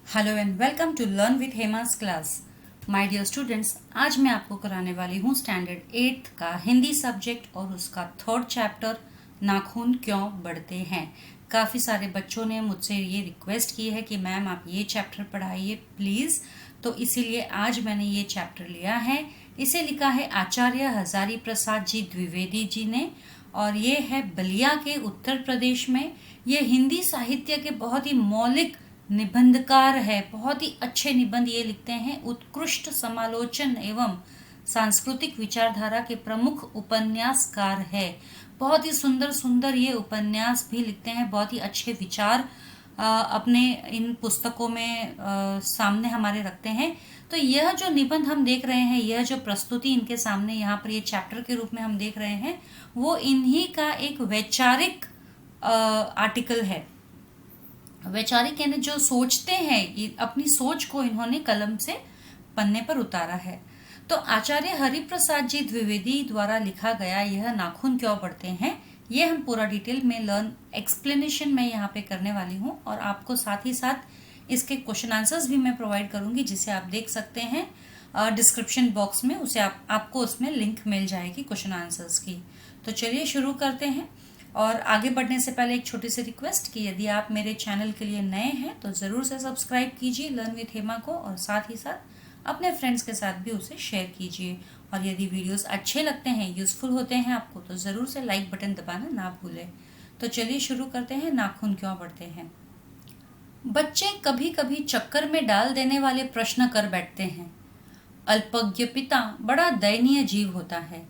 Hello and welcome to learn with Hema's class. My dear students, आज मैं आपको कराने वाली हूँ स्टैंडर्ड 8th का हिंदी सब्जेक्ट और उसका 3rd चैप्टर नाखून क्यों बढ़ते हैं। काफ़ी सारे बच्चों ने मुझसे ये रिक्वेस्ट की है कि मैम आप ये चैप्टर पढ़ाइए प्लीज़, तो इसीलिए आज मैंने ये चैप्टर लिया है। इसे लिखा है आचार्य हजारी प्रसाद जी द्विवेदी जी ने और ये है बलिया के उत्तर प्रदेश में। ये हिंदी साहित्य के बहुत ही मौलिक निबंधकार है, बहुत ही अच्छे निबंध ये लिखते हैं। उत्कृष्ट समालोचन एवं सांस्कृतिक विचारधारा के प्रमुख उपन्यासकार है। बहुत ही सुंदर सुंदर ये उपन्यास भी लिखते हैं, बहुत ही अच्छे विचार अपने इन पुस्तकों में सामने हमारे रखते हैं। तो यह जो निबंध हम देख रहे हैं, यह जो प्रस्तुति इनके सामने यहाँ पर ये चैप्टर के रूप में हम देख रहे हैं, वो इन्हीं का एक वैचारिक आर्टिकल है। वैचारिक यानी जो सोचते हैं, ये अपनी सोच को इन्होंने कलम से पन्ने पर उतारा है। तो आचार्य हरिप्रसाद जी द्विवेदी द्वारा लिखा गया यह नाखून क्यों बढ़ते हैं, ये हम पूरा डिटेल में लर्न एक्सप्लेनेशन में यहाँ पे करने वाली हूँ और आपको साथ ही साथ इसके क्वेश्चन आंसर्स भी मैं प्रोवाइड करूंगी, जिसे आप देख सकते हैं डिस्क्रिप्शन बॉक्स में। उसे आपको उसमें लिंक मिल जाएगी क्वेश्चन आंसर्स की। तो चलिए शुरू करते हैं। और आगे बढ़ने से पहले एक छोटी सी रिक्वेस्ट कि यदि आप मेरे चैनल के लिए नए हैं तो ज़रूर से सब्सक्राइब कीजिए लर्न विथ हेमा को, और साथ ही साथ अपने फ्रेंड्स के साथ भी उसे शेयर कीजिए। और यदि वीडियोस अच्छे लगते हैं, यूज़फुल होते हैं आपको, तो ज़रूर से लाइक बटन दबाना ना भूलें। तो चलिए शुरू करते हैं। नाखून क्यों बढ़ते हैं। बच्चे कभी कभी चक्कर में डाल देने वाले प्रश्न कर बैठते हैं। अल्पज्ञ पिता बड़ा दयनीय जीव होता है।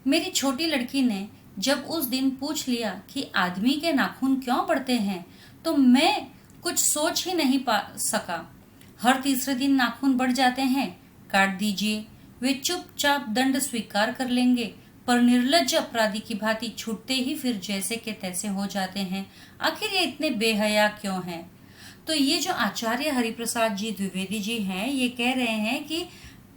मेरी छोटी लड़की ने जब उस दिन पूछ लिया कि आदमी के नाखून क्यों बढ़ते हैं, तो मैं कुछ सोच ही नहीं पा सका। हर तीसरे दिन नाखून बढ़ जाते हैं, काट दीजिए। वे चुपचाप दंड स्वीकार कर लेंगे, पर निर्लज्ज अपराधी की भांति छूटते ही फिर जैसे के तैसे हो जाते हैं। आखिर ये इतने बेहया क्यों हैं? तो ये जो आचार्य हरिप्रसाद जी द्विवेदी जी हैं, ये कह रहे हैं कि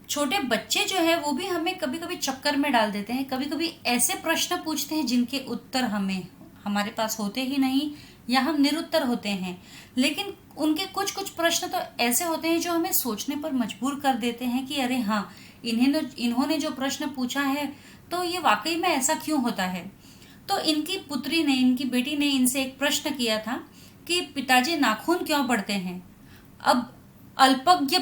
छोटे बच्चे जो है वो भी हमें कभी कभी चक्कर में डाल देते हैं। कभी कभी ऐसे प्रश्न पूछते हैं जिनके उत्तर हमारे पास होते ही नहीं, या हम निरुत्तर होते हैं। लेकिन उनके कुछ कुछ प्रश्न तो ऐसे होते हैं जो हमें सोचने पर मजबूर कर देते हैं कि अरे हाँ, इन्होंने जो प्रश्न पूछा है तो ये वाकई में ऐसा क्यों होता है। तो इनकी पुत्री ने, इनकी बेटी ने इनसे एक प्रश्न किया था कि पिताजी नाखून क्यों बढ़ते हैं। अब अल्पज्ञ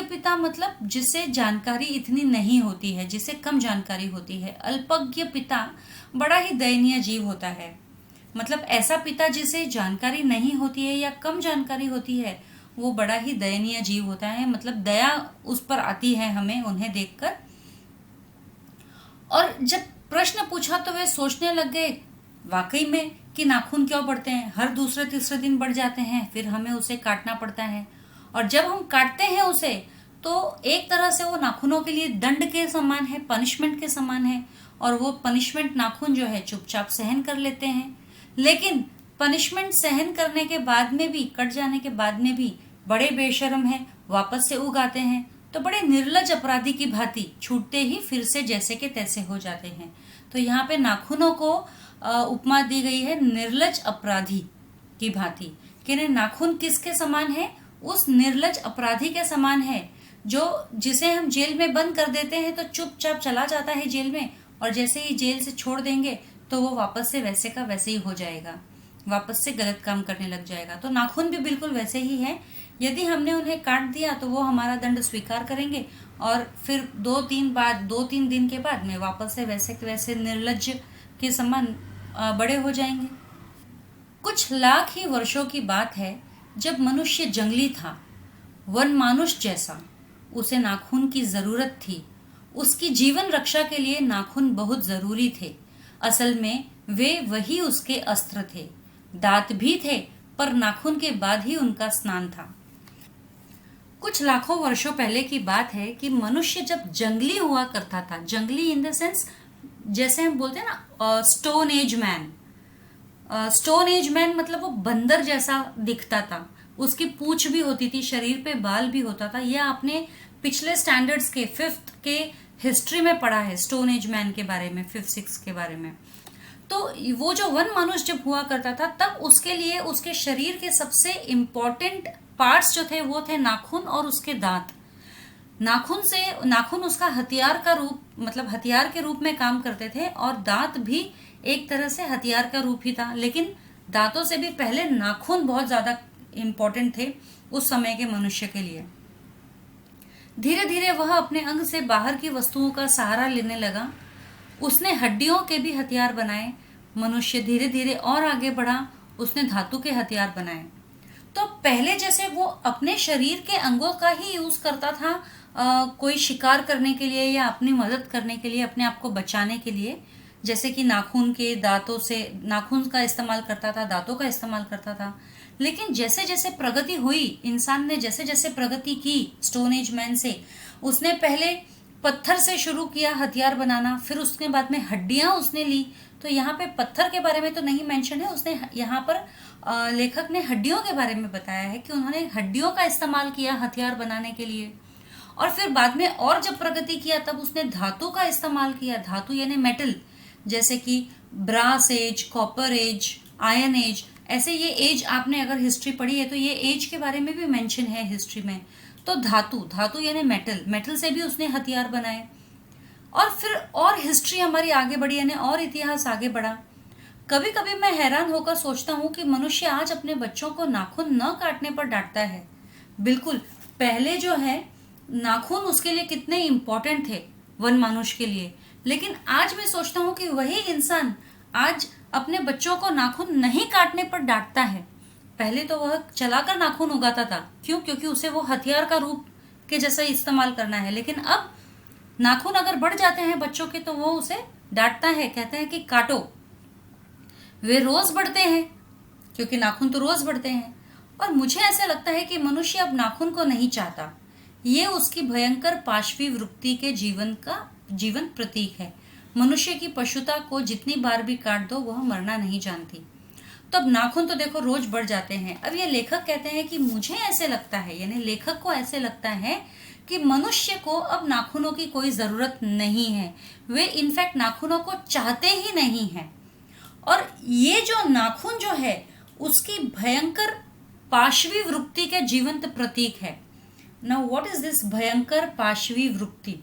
पिता मतलब जिसे जानकारी इतनी नहीं होती है, जिसे कम जानकारी होती है। अल्पज्ञ पिता बड़ा ही दयनीय जीव होता है। मतलब ऐसा पिता जिसे जानकारी नहीं होती है या कम जानकारी होती है, वो बड़ा ही दयनीय जीव होता है। मतलब दया उस पर आती है हमें उन्हें देखकर। और जब प्रश्न पूछा तो वे सोचने लग गए वाकई में कि नाखून क्यों बढ़ते हैं। हर दूसरे तीसरे दिन बढ़ जाते हैं, फिर हमें उसे काटना पड़ता है। और जब हम काटते हैं उसे, तो एक तरह से वो नाखूनों के लिए दंड के समान है, पनिशमेंट के समान है। और वो पनिशमेंट नाखून जो है चुपचाप सहन कर लेते हैं। लेकिन पनिशमेंट सहन करने के बाद में भी, कट जाने के बाद में भी बड़े बेशर्म हैं, वापस से उगाते हैं। तो बड़े निर्लज अपराधी की भांति छूटते ही फिर से जैसे के तैसे हो जाते हैं। तो यहाँ पे नाखूनों को उपमा दी गई है निर्लज अपराधी की भांति। कि नाखून किसके समान है? उस निर्लज अपराधी के समान है जो जिसे हम जेल में बंद कर देते हैं तो चुपचाप चला जाता है जेल में, और जैसे ही जेल से छोड़ देंगे तो वो वापस से वैसे का वैसे ही हो जाएगा, वापस से गलत काम करने लग जाएगा। तो नाखून भी बिल्कुल वैसे ही है। यदि हमने उन्हें काट दिया तो वो हमारा दंड स्वीकार करेंगे, और फिर 2-3 दिन के बाद में वापस से वैसे के वैसे निर्लज के समान बड़े हो जाएंगे। कुछ लाख ही वर्षों की बात है जब मनुष्य जंगली था, वन मानुष जैसा। उसे नाखून की जरूरत थी। उसकी जीवन रक्षा के लिए नाखून बहुत जरूरी थे। असल में वे वही उसके अस्त्र थे। दांत भी थे, पर नाखून के बाद ही उनका स्नान था। कुछ लाखों वर्षों पहले की बात है कि मनुष्य जब जंगली हुआ करता था, जंगली इन द सेंस जैसे हम बोलते हैं ना stone age man. Stone age man मतलब वो बंदर जैसा दिखता था, उसकी पूंछ भी होती थी, शरीर पे बाल भी होता था। यह आपने पिछले स्टैंडर्ड्स के 5th के हिस्ट्री में पढ़ा है, स्टोन एज मैन के बारे में, 5-6 के बारे में। तो वो जो वन मनुष्य जब हुआ करता था, तब उसके लिए उसके शरीर के सबसे इम्पोर्टेंट पार्ट्स जो थे वो थे नाखून और उसके दांत। नाखून उसका हथियार का रूप, मतलब हथियार के रूप में काम करते थे, और दांत भी एक तरह से हथियार का रूप ही था। लेकिन दांतों से भी पहले नाखून बहुत ज्यादा इंपॉर्टेंट थे उस समय के मनुष्य के लिए। धीरे धीरे वह अपने अंग से बाहर की वस्तुओं का सहारा लेने लगा। उसने हड्डियों के भी हथियार बनाए। मनुष्य धीरे धीरे और आगे बढ़ा, उसने धातु के हथियार बनाए। तो पहले जैसे वो अपने शरीर के अंगों का ही यूज करता था कोई शिकार करने के लिए या अपनी मदद करने के लिए, अपने आप को बचाने के लिए, जैसे कि नाखून के दांतों से नाखून का इस्तेमाल करता था, दांतों का इस्तेमाल करता था। लेकिन जैसे जैसे प्रगति हुई, इंसान ने जैसे जैसे प्रगति की स्टोन एज मैन से, उसने पहले पत्थर से शुरू किया हथियार बनाना, फिर उसके बाद में हड्डियां उसने ली। तो यहाँ पे पत्थर के बारे में तो नहीं मेंशन है, उसने यहाँ पर लेखक ने हड्डियों के बारे में बताया है कि उन्होंने हड्डियों का इस्तेमाल किया हथियार बनाने के लिए। और फिर बाद में और जब प्रगति किया तब उसने धातु का इस्तेमाल किया, धातु यानी मेटल, जैसे कि brass age, copper age, iron age. ऐसे ये एज आपने अगर हिस्ट्री पढ़ी है तो ये एज के बारे में भी मेंशन है हिस्ट्री में। तो धातु यानी मेटल से भी उसने हथियार बनाए। और फिर और हिस्ट्री हमारी आगे बढ़ी, यानी और इतिहास आगे बढ़ा। कभी कभी मैं हैरान होकर सोचता हूँ कि मनुष्य आज अपने बच्चों को नाखून न काटने पर डांटता है। बिल्कुल, पहले जो है नाखून उसके लिए कितने इंपॉर्टेंट थे वन मानुष के लिए, लेकिन आज मैं सोचता हूँ कि वही इंसान आज अपने बच्चों को नाखून नहीं काटने पर डांटता है। पहले तो वह चलाकर नाखून उगाता था, क्यों? क्योंकि उसे वो हथियार का रूप के जैसा इस्तेमाल करना है। लेकिन अब नाखून अगर बढ़ जाते हैं बच्चों के तो वो उसे डांटता है, कहते हैं कि काटो। वे रोज बढ़ते हैं, क्योंकि नाखून तो रोज बढ़ते हैं। और मुझे ऐसा लगता है कि मनुष्य अब नाखून को नहीं चाहता। ये उसकी भयंकर पाशवी वृत्ति के जीवन प्रतीक है। मनुष्य की पशुता को जितनी बार भी काट दो वह मरना नहीं जानती। तो अब नाखून तो देखो रोज बढ़ जाते हैं। अब ये लेखक कहते हैं कि मुझे ऐसे लगता है, यानी लेखक को ऐसे लगता है कि मनुष्य को अब नाखूनों की कोई जरूरत नहीं है। वे इनफैक्ट नाखूनों को चाहते ही नहीं है। और ये जो नाखून जो है उसकी भयंकर पाशवी वृत्ति के जीवंत प्रतीक है। नाउ व्हाट इज दिस भयंकर पाशवी वृत्ति?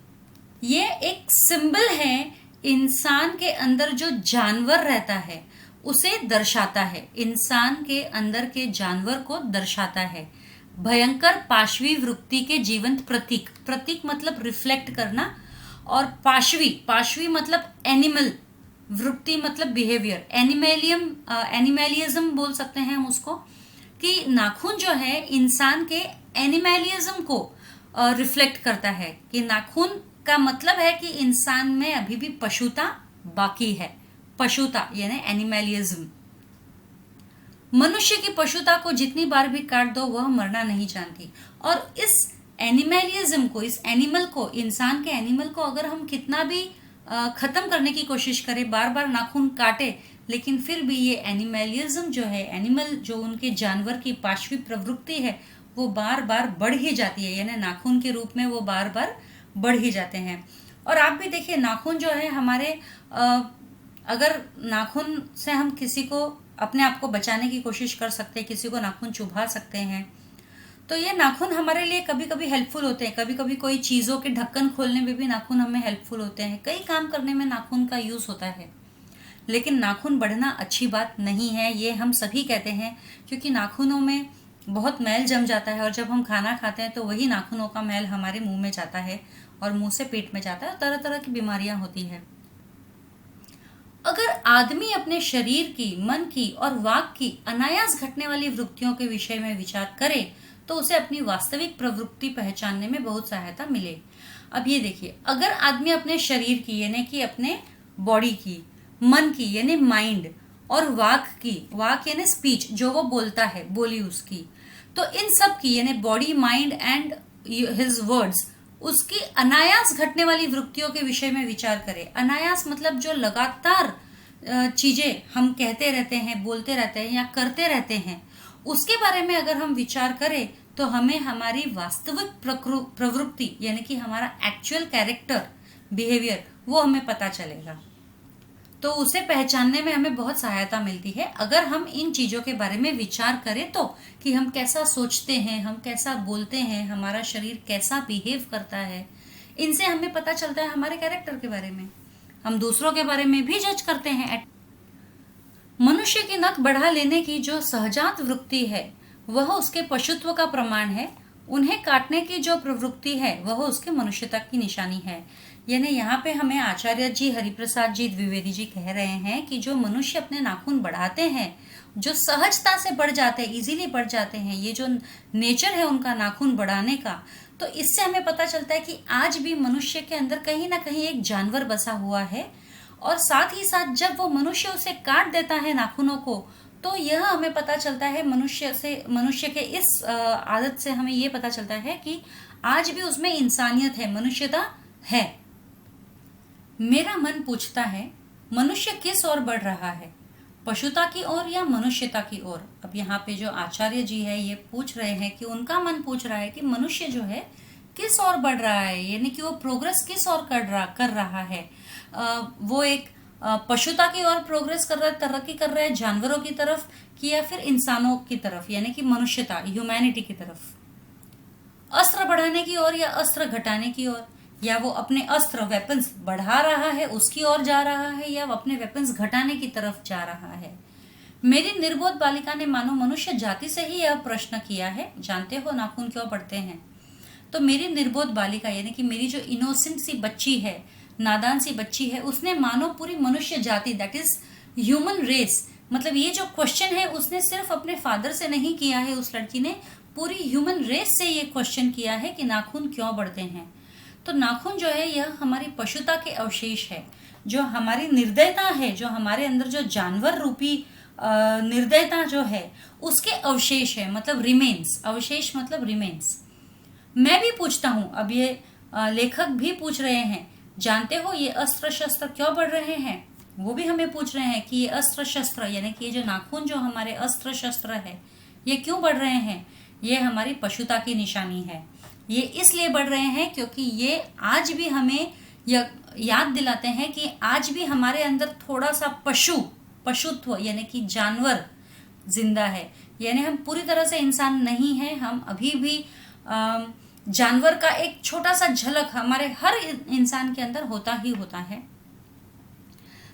ये एक सिंबल है इंसान के अंदर जो जानवर रहता है उसे दर्शाता है, इंसान के अंदर के जानवर को दर्शाता है। भयंकर पाशवी वृत्ति के जीवंत प्रतीक, प्रतीक मतलब रिफ्लेक्ट करना, और पाशवी मतलब एनिमल, वृत्ति मतलब बिहेवियर, एनिमलिज्म बोल सकते हैं हम उसको, कि नाखून जो है इंसान के एनिमलिज्म को रिफ्लेक्ट करता है। कि नाखून का मतलब है कि इंसान में अभी भी पशुता बाकी है, पशुता यानी एनिमलिज्म। मनुष्य की पशुता को जितनी बार भी काट दो वह मरना नहीं जानती। और इस एनिमलिज्म को, इस एनिमल को, इंसान के एनिमल को अगर हम कितना भी खत्म करने की कोशिश करें, बार बार नाखून काटे, लेकिन फिर भी ये एनिमलिज्म जो है, एनिमल जो उनके जानवर की पाशवी प्रवृत्ति है, वो बार बार बढ़ ही जाती है। यानी नाखून के रूप में वो बार बार बढ़ ही जाते हैं। और आप भी देखिए नाखून जो है हमारे, अगर नाखून से हम किसी को, अपने आप को बचाने की कोशिश कर सकते हैं, किसी को नाखून चुभा सकते हैं, तो ये नाखून हमारे लिए कभी कभी हेल्पफुल होते हैं। कभी कभी कोई चीज़ों के ढक्कन खोलने में भी नाखून हमें हेल्पफुल होते हैं। कई काम करने में नाखून का यूज़ होता है। लेकिन नाखून बढ़ना अच्छी बात नहीं है, ये हम सभी कहते हैं, क्योंकि नाखूनों में बहुत मैल जम जाता है और जब हम खाना खाते हैं तो वही नाखूनों का मैल हमारे मुंह में जाता है और मुंह से पेट में जाता है और तरह तरह की बीमारियां होती है। अगर आदमी अपने शरीर की, मन की और वाक की अनायास घटने वाली वृत्तियों के विषय में विचार करे तो उसे अपनी वास्तविक प्रवृत्ति पहचानने में बहुत सहायता मिले। अब ये देखिए, अगर आदमी अपने शरीर की यानी कि अपने बॉडी की, मन की यानी माइंड, और वाक की, वाक यानी स्पीच, जो वो बोलता है, बोली उसकी, तो इन सब की यानी body, mind and his words, उसकी अनायास घटने वाली वृत्तियों के विषय में विचार करे। अनायास मतलब जो लगातार चीजें हम कहते रहते हैं, बोलते रहते हैं या करते रहते हैं, उसके बारे में अगर हम विचार करें तो हमें हमारी वास्तविक प्रवृत्ति यानी कि हमारा एक्चुअल कैरेक्टर, बिहेवियर, वो हमें पता चलेगा। तो उसे पहचानने में हमें बहुत सहायता मिलती है अगर हम इन चीजों के बारे में विचार करें तो, कि हम कैसा सोचते हैं, हम कैसा बोलते हैं, हमारा शरीर कैसा बिहेव करता है। इनसे हमें पता चलता है हमारे कैरेक्टर के बारे में। हम दूसरों के बारे में भी जज करते हैं। मनुष्य की नख बढ़ा लेने की जो सहजात वृत्ति है वह उसके पशुत्व का प्रमाण है। उन्हें काटने की जो प्रवृत्ति है वह उसके मनुष्यता की निशानी है। यानी यहाँ पे हमें आचार्य जी हरिप्रसाद जी द्विवेदी जी कह रहे हैं कि जो मनुष्य अपने नाखून बढ़ाते हैं, जो सहजता से बढ़ जाते हैं, इजीली बढ़ जाते हैं, ये जो नेचर है उनका नाखून बढ़ाने का, तो इससे हमें पता चलता है कि आज भी मनुष्य के अंदर कहीं ना कहीं एक जानवर बसा हुआ है। और साथ ही साथ जब वो मनुष्य उसे काट देता है नाखूनों को, तो यह हमें पता चलता है मनुष्य के इस आदत से हमें ये पता चलता है कि आज भी उसमें इंसानियत है, मनुष्यता है। मेरा मन पूछता है मनुष्य किस ओर बढ़ रहा है, पशुता की ओर या मनुष्यता की ओर। अब यहाँ पे जो आचार्य जी है ये पूछ रहे हैं कि उनका मन पूछ रहा है कि मनुष्य जो है किस ओर बढ़ रहा है, यानी कि वो प्रोग्रेस किस ओर कर रहा है। वो एक पशुता की ओर प्रोग्रेस कर रहा है, तरक्की कर रहा है जानवरों की तरफ, कि या फिर इंसानों की तरफ यानी कि मनुष्यता ह्यूमैनिटी की तरफ, अस्त्र बढ़ाने की ओर या अस्त्र घटाने की ओर, या वो अपने अस्त्र वेपन्स बढ़ा रहा है उसकी ओर जा रहा है, या वो अपने वेपन्स घटाने की तरफ जा रहा है। मेरी निर्बोध बालिका ने मानो मनुष्य जाति से ही यह प्रश्न किया है, जानते हो नाखून क्यों बढ़ते हैं। तो मेरी निर्बोध बालिका यानी कि मेरी जो इनोसेंट सी बच्ची है, नादान सी बच्ची है, उसने मानो पूरी मनुष्य जाति दैट इज ह्यूमन रेस, मतलब ये जो क्वेश्चन है उसने सिर्फ अपने फादर से नहीं किया है, उस लड़की ने पूरी ह्यूमन रेस से ये क्वेश्चन किया है कि नाखून क्यों बढ़ते हैं। तो नाखून जो है यह हमारी पशुता के अवशेष है, जो हमारी निर्दयता है, जो हमारे अंदर जो जानवर रूपी निर्दयता जो है उसके अवशेष है, मतलब रिमेन्स, अवशेष मतलब रिमेन्स। मैं भी पूछता हूं, अब ये लेखक भी पूछ रहे हैं, जानते हो ये अस्त्र शस्त्र क्यों बढ़ रहे हैं। वो भी हमें पूछ रहे हैं कि ये अस्त्र शस्त्र यानी कि ये जो नाखून जो हमारे अस्त्र शस्त्र है ये क्यों बढ़ रहे हैं। ये हमारी पशुता की निशानी है। ये इसलिए बढ़ रहे हैं क्योंकि ये आज भी हमें याद दिलाते हैं कि आज भी हमारे अंदर थोड़ा सा पशुत्व यानी कि जानवर जिंदा है। यानी हम पूरी तरह से इंसान नहीं है, हम अभी भी जानवर का एक छोटा सा झलक हमारे हर इंसान के अंदर होता ही होता है।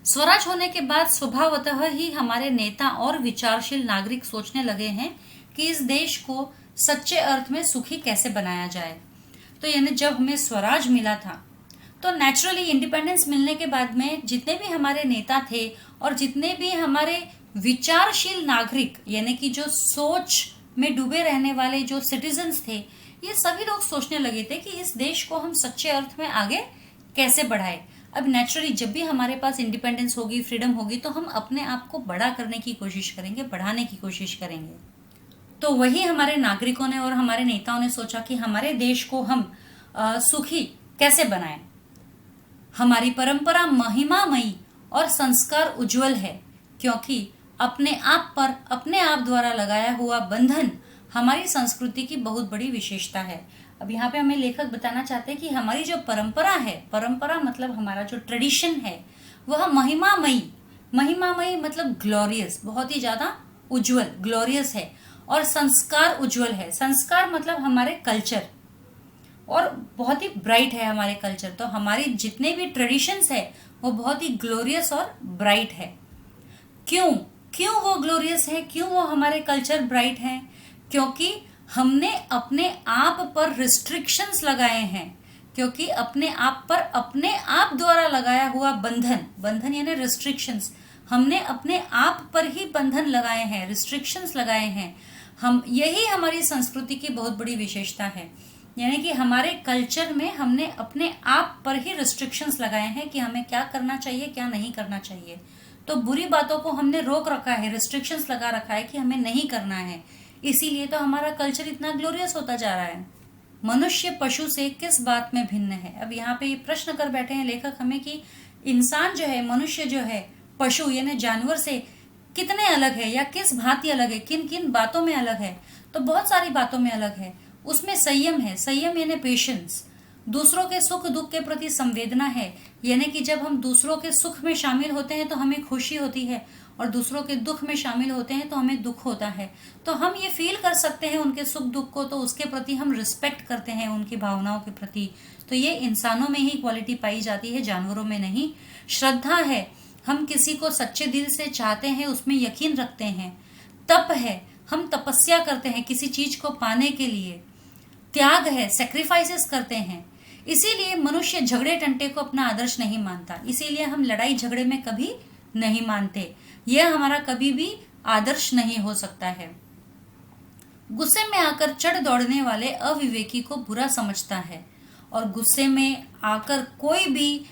स्वराज होने के बाद स्वभावतः ही हमारे नेता और विचारशील नागरिक सोचने लगे हैं कि इस देश को सच्चे अर्थ में सुखी कैसे बनाया जाए। तो यानी जब हमें स्वराज मिला था तो नेचुरली इंडिपेंडेंस मिलने के बाद में जितने भी हमारे नेता थे और जितने भी हमारे विचारशील नागरिक यानी कि जो सोच में डूबे रहने वाले जो सिटीजन्स थे, ये सभी लोग सोचने लगे थे कि इस देश को हम सच्चे अर्थ में आगे कैसे बढ़ाए। अब नेचुरली जब भी हमारे पास इंडिपेंडेंस होगी, फ्रीडम होगी, तो हम अपने आप को बड़ा करने की कोशिश करेंगे, बढ़ाने की कोशिश करेंगे। तो वही हमारे नागरिकों ने और हमारे नेताओं ने सोचा कि हमारे देश को हम सुखी कैसे बनाएं। हमारी परंपरा महिमामयी और संस्कार उज्जवल है, क्योंकि अपने आप द्वारा लगाया हुआ बंधन हमारी संस्कृति की बहुत बड़ी विशेषता है। अब यहाँ पे हमें लेखक बताना चाहते हैं कि हमारी जो परंपरा है, परंपरा मतलब हमारा जो ट्रेडिशन है, वह महिमामयी मतलब ग्लोरियस, बहुत ही ज्यादा उज्जवल, ग्लोरियस है, और संस्कार उज्जवल है। संस्कार मतलब हमारे कल्चर, और बहुत ही ब्राइट है हमारे कल्चर। तो हमारी जितने भी ट्रेडिशंस है वो बहुत ही ग्लोरियस और ब्राइट है। क्यों वो ग्लोरियस है, क्यों वो हमारे कल्चर ब्राइट है? क्योंकि हमने अपने आप पर रिस्ट्रिक्शंस लगाए हैं, क्योंकि अपने आप पर अपने आप द्वारा लगाया हुआ बंधन यानी रिस्ट्रिक्शंस, हमने अपने आप पर ही बंधन लगाए हैं, रिस्ट्रिक्शंस लगाए हैं। यही हमारी संस्कृति की बहुत बड़ी विशेषता है। यानी कि हमारे कल्चर में हमने अपने आप पर ही रिस्ट्रिक्शंस लगाए हैं कि हमें क्या करना चाहिए, क्या नहीं करना चाहिए। तो बुरी बातों को हमने रोक रखा है, रिस्ट्रिक्शंस लगा रखा है कि हमें नहीं करना है। इसीलिए तो हमारा कल्चर इतना ग्लोरियस होता जा रहा है। मनुष्य पशु से किस बात में भिन्न है? अब यहाँ पे ये प्रश्न कर बैठे हैं लेखक हमें कि इंसान जो है, मनुष्य जो है, पशु यानी जानवर से कितने अलग है या किस भांति अलग है, किन किन बातों में अलग है। तो बहुत सारी बातों में अलग है। उसमें संयम है, संयम यानी पेशेंस। दूसरों के सुख दुख के प्रति संवेदना है, यानी कि जब हम दूसरों के सुख में शामिल होते हैं तो हमें खुशी होती है, और दूसरों के दुख में शामिल होते हैं तो हमें दुख होता है। तो हम ये फील कर सकते हैं उनके सुख दुख को, तो उसके प्रति हम रिस्पेक्ट करते हैं उनकी भावनाओं के प्रति। तो ये इंसानों में ही क्वालिटी पाई जाती है, जानवरों में नहीं। श्रद्धा है, हम किसी को सच्चे दिल से चाहते हैं, उसमें यकीन रखते हैं। तप है, हम तपस्या करते हैं किसी चीज को पाने के लिए। त्याग है, सेक्रीफाइसेस करते हैं। इसीलिए मनुष्य झगड़े टंटे को अपना आदर्श नहीं मानता, इसीलिए हम लड़ाई झगड़े में कभी नहीं मानते। यह हमारा कभी भी आदर्श नहीं हो सकता है। गुस्से में आकर चढ़ दौड़ने वाले अविवेकी को बुरा समझता है, और गुस्से में आकर कोई भी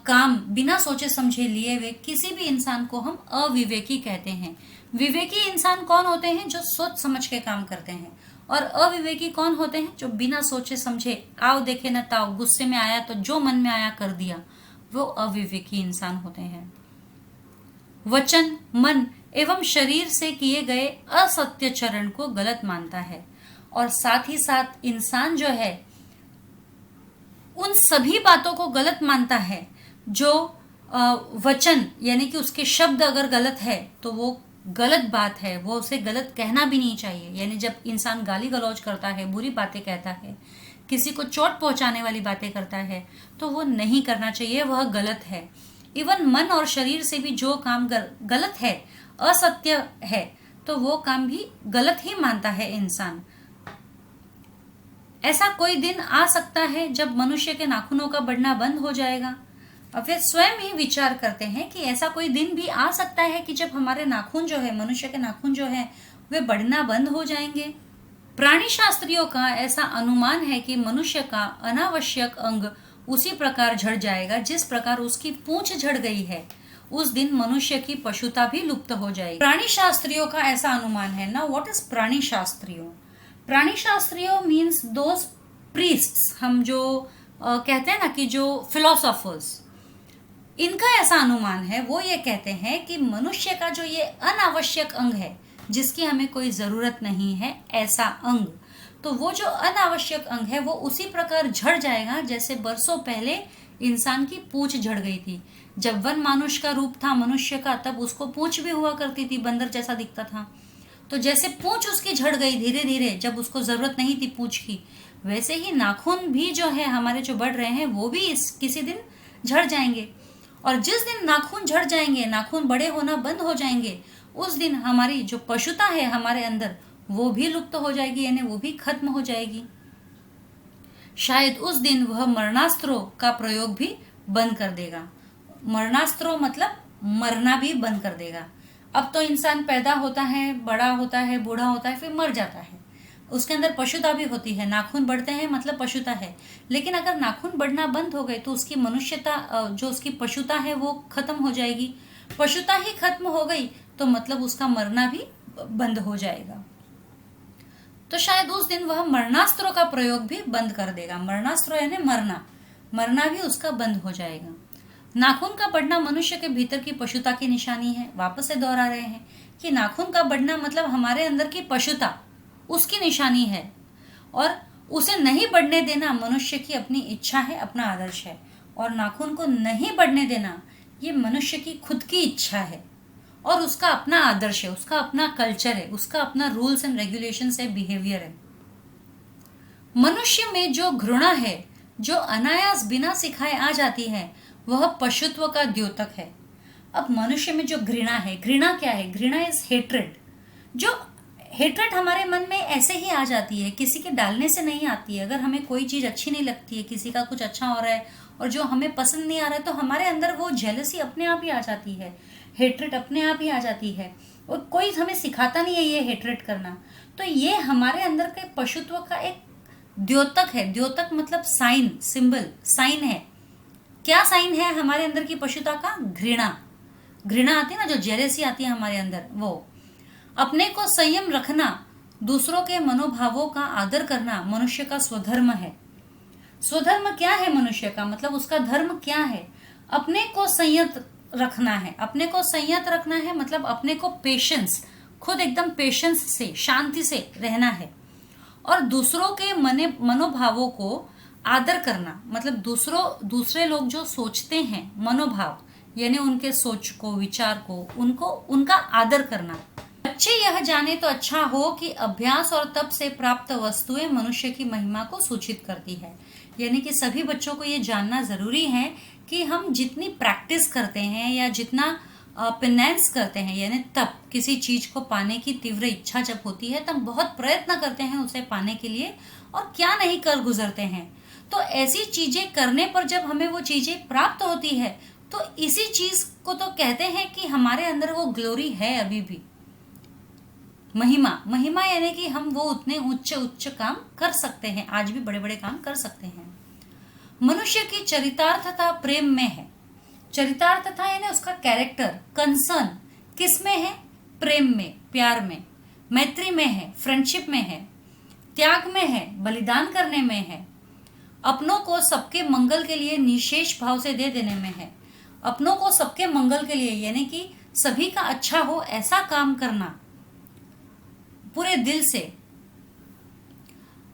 काम बिना सोचे समझे लिए हुए किसी भी इंसान को हम अविवेकी कहते हैं। विवेकी इंसान कौन होते हैं? जो सोच समझ के काम करते हैं। और अविवेकी कौन होते हैं? जो बिना सोचे समझे, आओ देखे न ताओ, गुस्से में आया तो जो मन में आया कर दिया, वो अविवेकी इंसान होते हैं। वचन, मन एवं शरीर से किए गए असत्य चरण को गलत मानता है, और साथ ही साथ इंसान जो है उन सभी बातों को गलत मानता है जो वचन, यानी कि उसके शब्द अगर गलत है तो वो गलत बात है, वो उसे गलत कहना भी नहीं चाहिए। यानी जब इंसान गाली गलौज करता है, बुरी बातें कहता है, किसी को चोट पहुंचाने वाली बातें करता है, तो वो नहीं करना चाहिए, वह गलत है। इवन मन और शरीर से भी जो काम गलत है, असत्य है, तो वो काम भी गलत ही मानता है इंसान। ऐसा कोई दिन आ सकता है जब मनुष्य के नाखूनों का बढ़ना बंद हो जाएगा। और फिर स्वयं ही विचार करते हैं कि ऐसा कोई दिन भी आ सकता है कि जब हमारे नाखून जो है, मनुष्य के नाखून जो है, वे बढ़ना बंद हो जाएंगे। प्राणी शास्त्रियों का ऐसा अनुमान है कि मनुष्य का अनावश्यक अंग उसी प्रकार झड़ जाएगा जिस प्रकार उसकी पूंछ झड़ गई है। उस दिन मनुष्य की पशुता भी लुप्त हो जाएगी। प्राणी शास्त्रियों का ऐसा अनुमान है ना। व्हाट इज प्राणी शास्त्रियों? प्राणी शास्त्रियों मीन्स दोज प्रीस्ट्स, हम जो कहते हैं ना कि जो फिलोसोफर्स, इनका ऐसा अनुमान है। वो ये कहते हैं कि मनुष्य का जो ये अनावश्यक अंग है, जिसकी हमें कोई जरूरत नहीं है, ऐसा अंग, तो वो जो अनावश्यक अंग है वो उसी प्रकार झड़ जाएगा जैसे बरसों पहले इंसान की पूंछ झड़ गई थी। जब वन मानुष का रूप था मनुष्य का, तब उसको पूंछ भी हुआ करती थी, बंदर जैसा दिखता था। तो जैसे पूंछ उसकी झड़ गई धीरे धीरे, जब उसको जरूरत नहीं थी पूंछ की, वैसे ही नाखून भी जो है हमारे जो बढ़ रहे हैं वो भी किसी दिन झड़ जाएंगे। और जिस दिन नाखून झड़ जाएंगे, नाखून बड़े होना बंद हो जाएंगे, उस दिन हमारी जो पशुता है हमारे अंदर वो भी लुप्त हो जाएगी, यानी वो भी खत्म हो जाएगी। शायद उस दिन वह मरणास्त्रों का प्रयोग भी बंद कर देगा। मरणास्त्रों मतलब मरना भी बंद कर देगा। अब तो इंसान पैदा होता है, बड़ा होता है, बूढ़ा होता है, फिर मर जाता है, उसके अंदर पशुता भी होती है। नाखून बढ़ते हैं मतलब पशुता है, लेकिन अगर नाखून बढ़ना बंद हो गए तो उसकी मनुष्यता, जो उसकी पशुता है वो खत्म हो जाएगी। पशुता ही खत्म हो गई तो मतलब उसका मरना भी बंद हो जाएगा। तो शायद उस दिन वह मरणास्त्रों का प्रयोग भी बंद कर देगा। मरणास्त्र यानी मरना, मरना भी उसका बंद हो जाएगा। नाखून का बढ़ना मनुष्य के भीतर की पशुता की निशानी है। वापस से दोहरा रहे हैं कि नाखून का बढ़ना मतलब हमारे अंदर की पशुता, उसकी निशानी है, और उसे नहीं बढ़ने देना मनुष्य की अपनी इच्छा है, अपना आदर्श है। और नाखून को नहीं बढ़ने देना ये मनुष्य की खुद की इच्छा है, और उसका अपना आदर्श है, उसका अपना कल्चर है, उसका अपना रूल्स एंड रेगुलेशंस है, बिहेवियर है। मनुष्य में जो घृणा है, जो अनायास बिना सिखाए आ जाती है, वह पशुत्व का द्योतक है। अब मनुष्य में जो घृणा है, घृणा क्या है? घृणा इज हेट्रेड। जो हेट्रेड हमारे मन में ऐसे ही आ जाती है, किसी के डालने से नहीं आती है। अगर हमें कोई चीज अच्छी नहीं लगती है, किसी का कुछ अच्छा हो रहा है और जो हमें पसंद नहीं आ रहा है, तो हमारे अंदर वो जेलसी अपने आप ही आ जाती है, हेट्रेड अपने आप ही आ जाती है, और कोई हमें सिखाता नहीं है ये हेट्रेड करना। तो ये हमारे अंदर के पशुत्व का एक द्योतक है। द्योतक मतलब साइन, सिंबल, साइन है। क्या साइन है हमारे अंदर की पशुता का? घृणा। घृणा आती है ना, जो जेलसी आती है हमारे अंदर, वो। अपने को संयम रखना, दूसरों के मनोभावों का आदर करना मनुष्य का स्वधर्म है। स्वधर्म क्या है मनुष्य का? मतलब उसका धर्म क्या है? अपने को संयत रखना है। अपने को संयत रखना है मतलब अपने को पेशेंस, खुद एकदम पेशेंस से, शांति से रहना है, और दूसरों के मनोभावों को आदर करना मतलब दूसरे लोग जो सोचते हैं, मनोभाव यानी उनके सोच को, विचार को, उनका आदर करना। बच्चे यह जाने तो अच्छा हो कि अभ्यास और तप से प्राप्त वस्तुएं मनुष्य की महिमा को सूचित करती है। यानी कि सभी बच्चों को ये जानना जरूरी है कि हम जितनी प्रैक्टिस करते हैं या जितना पेनेंस करते हैं, यानी तप, किसी चीज को पाने की तीव्र इच्छा जब होती है तब बहुत प्रयत्न करते हैं उसे पाने के लिए, और क्या नहीं कर गुजरते हैं। तो ऐसी चीजें करने पर जब हमें वो चीजें प्राप्त होती है तो इसी चीज को तो कहते हैं कि हमारे अंदर वो ग्लोरी है अभी भी। महिमा यानी कि हम वो उतने उच्च काम कर सकते हैं, आज भी बड़े बड़े काम कर सकते हैं। मनुष्य की चरितार्थता प्रेम में है। चरितार्थता यानी उसका कैरेक्टर, कंसर्न किस में है? प्रेम में, प्यार में, मैत्री में है, फ्रेंडशिप में है, त्याग में है, बलिदान करने में है, अपनों को सबके मंगल के लिए निशेष भाव से दे देने में है। अपनों को सबके मंगल के लिए यानी कि सभी का अच्छा हो ऐसा काम करना पूरे दिल से।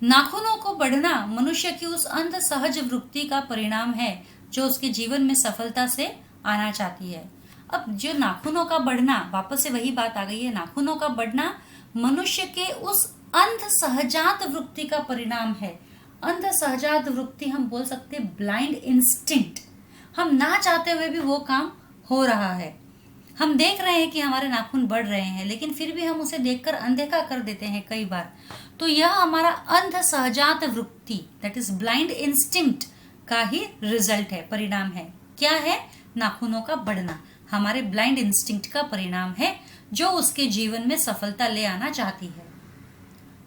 नाखूनों को बढ़ना मनुष्य की उस अंध सहज वृत्ति का परिणाम है जो उसके जीवन में सफलता से आना चाहती है। अब जो नाखूनों का बढ़ना, वापस से वही बात आ गई है, नाखूनों का बढ़ना मनुष्य के उस अंध सहजात वृत्ति का परिणाम है। अंध सहजात वृत्ति हम बोल सकते हैं ब्लाइंड इंस्टिंक्ट। हम ना चाहते हुए भी वो काम हो रहा है। हम देख रहे हैं कि हमारे नाखून बढ़ रहे हैं लेकिन फिर भी हम उसे देखकर अनदेखा कर देते हैं कई बार। तो यह हमारा अंध सहजात वृत्ति, दैट इज ब्लाइंड इंस्टिंक्ट का ही रिजल्ट है, परिणाम है। क्या है? नाखूनों का बढ़ना हमारे ब्लाइंड इंस्टिंक्ट का परिणाम है जो उसके जीवन में सफलता ले आना चाहती है,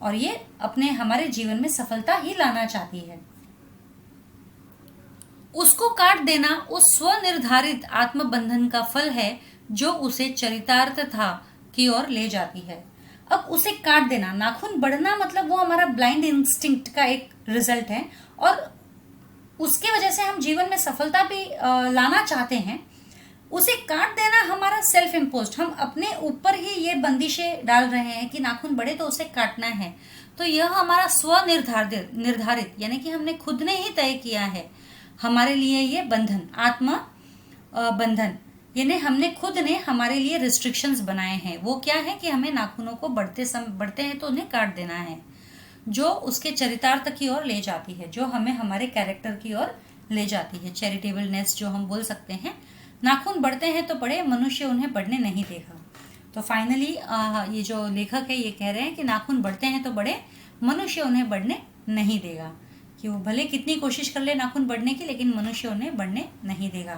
और ये अपने हमारे जीवन में सफलता ही लाना चाहती है। उसको काट देना उस स्वनिर्धारित आत्मबंधन का फल है जो उसे चरितार्थता की ओर ले जाती है। अब उसे काट देना, नाखून बढ़ना मतलब वो हमारा ब्लाइंड इंस्टिंक्ट का एक रिजल्ट है, और उसके वजह से हम जीवन में सफलता भी लाना चाहते हैं। उसे काट देना हमारा सेल्फ इम्पोज्ड, हम अपने ऊपर ही ये बंदिशें डाल रहे हैं कि नाखून बढ़े तो उसे काटना है। तो यह हमारा स्वनिर्धारित यानी कि हमने खुद ने ही तय किया है हमारे लिए ये बंधन, आत्म बंधन, यानी हमने खुद ने हमारे लिए रिस्ट्रिक्शंस बनाए हैं। वो क्या है कि हमें नाखूनों को बढ़ते हैं तो उन्हें काट देना है, जो उसके चरितार्थ की ओर ले जाती है, जो हमें हमारे कैरेक्टर की ओर ले जाती है, चैरिटेबलनेस जो हम बोल सकते हैं। नाखून बढ़ते हैं तो बढ़े, मनुष्य उन्हें बढ़ने नहीं देगा। तो फाइनली ये जो लेखक है ये कह रहे हैं कि नाखून बढ़ते हैं तो बढ़े, मनुष्य उन्हें बढ़ने नहीं देगा। कि वो भले कितनी कोशिश कर ले नाखून बढ़ने की, लेकिन मनुष्य उन्हें बढ़ने नहीं देगा।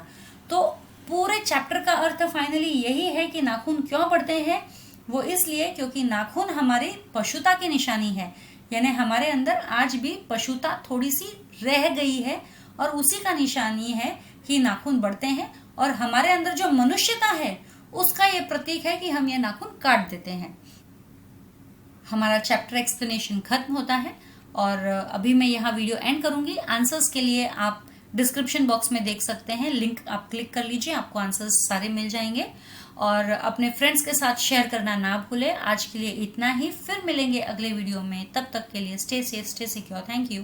तो पूरे चैप्टर का अर्थ फाइनली यही है कि नाखून क्यों बढ़ते हैं? वो इसलिए क्योंकि नाखून हमारी पशुता की निशानी है, यानी हमारे अंदर आज भी पशुता थोड़ी सी रह गई है, और उसी का निशानी है कि नाखून बढ़ते हैं। और हमारे अंदर जो मनुष्यता है उसका ये प्रतीक है कि हम ये नाखून काट देते हैं। हमारा चैप्टर एक्सप्लेनेशन खत्म होता है, और अभी मैं यहाँ वीडियो एंड करूंगी। आंसर्स के लिए आप डिस्क्रिप्शन बॉक्स में देख सकते हैं, लिंक आप क्लिक कर लीजिए, आपको आंसर्स सारे मिल जाएंगे। और अपने फ्रेंड्स के साथ शेयर करना ना भूलें। आज के लिए इतना ही, फिर मिलेंगे अगले वीडियो में। तब तक के लिए stay safe, stay secure. Thank you.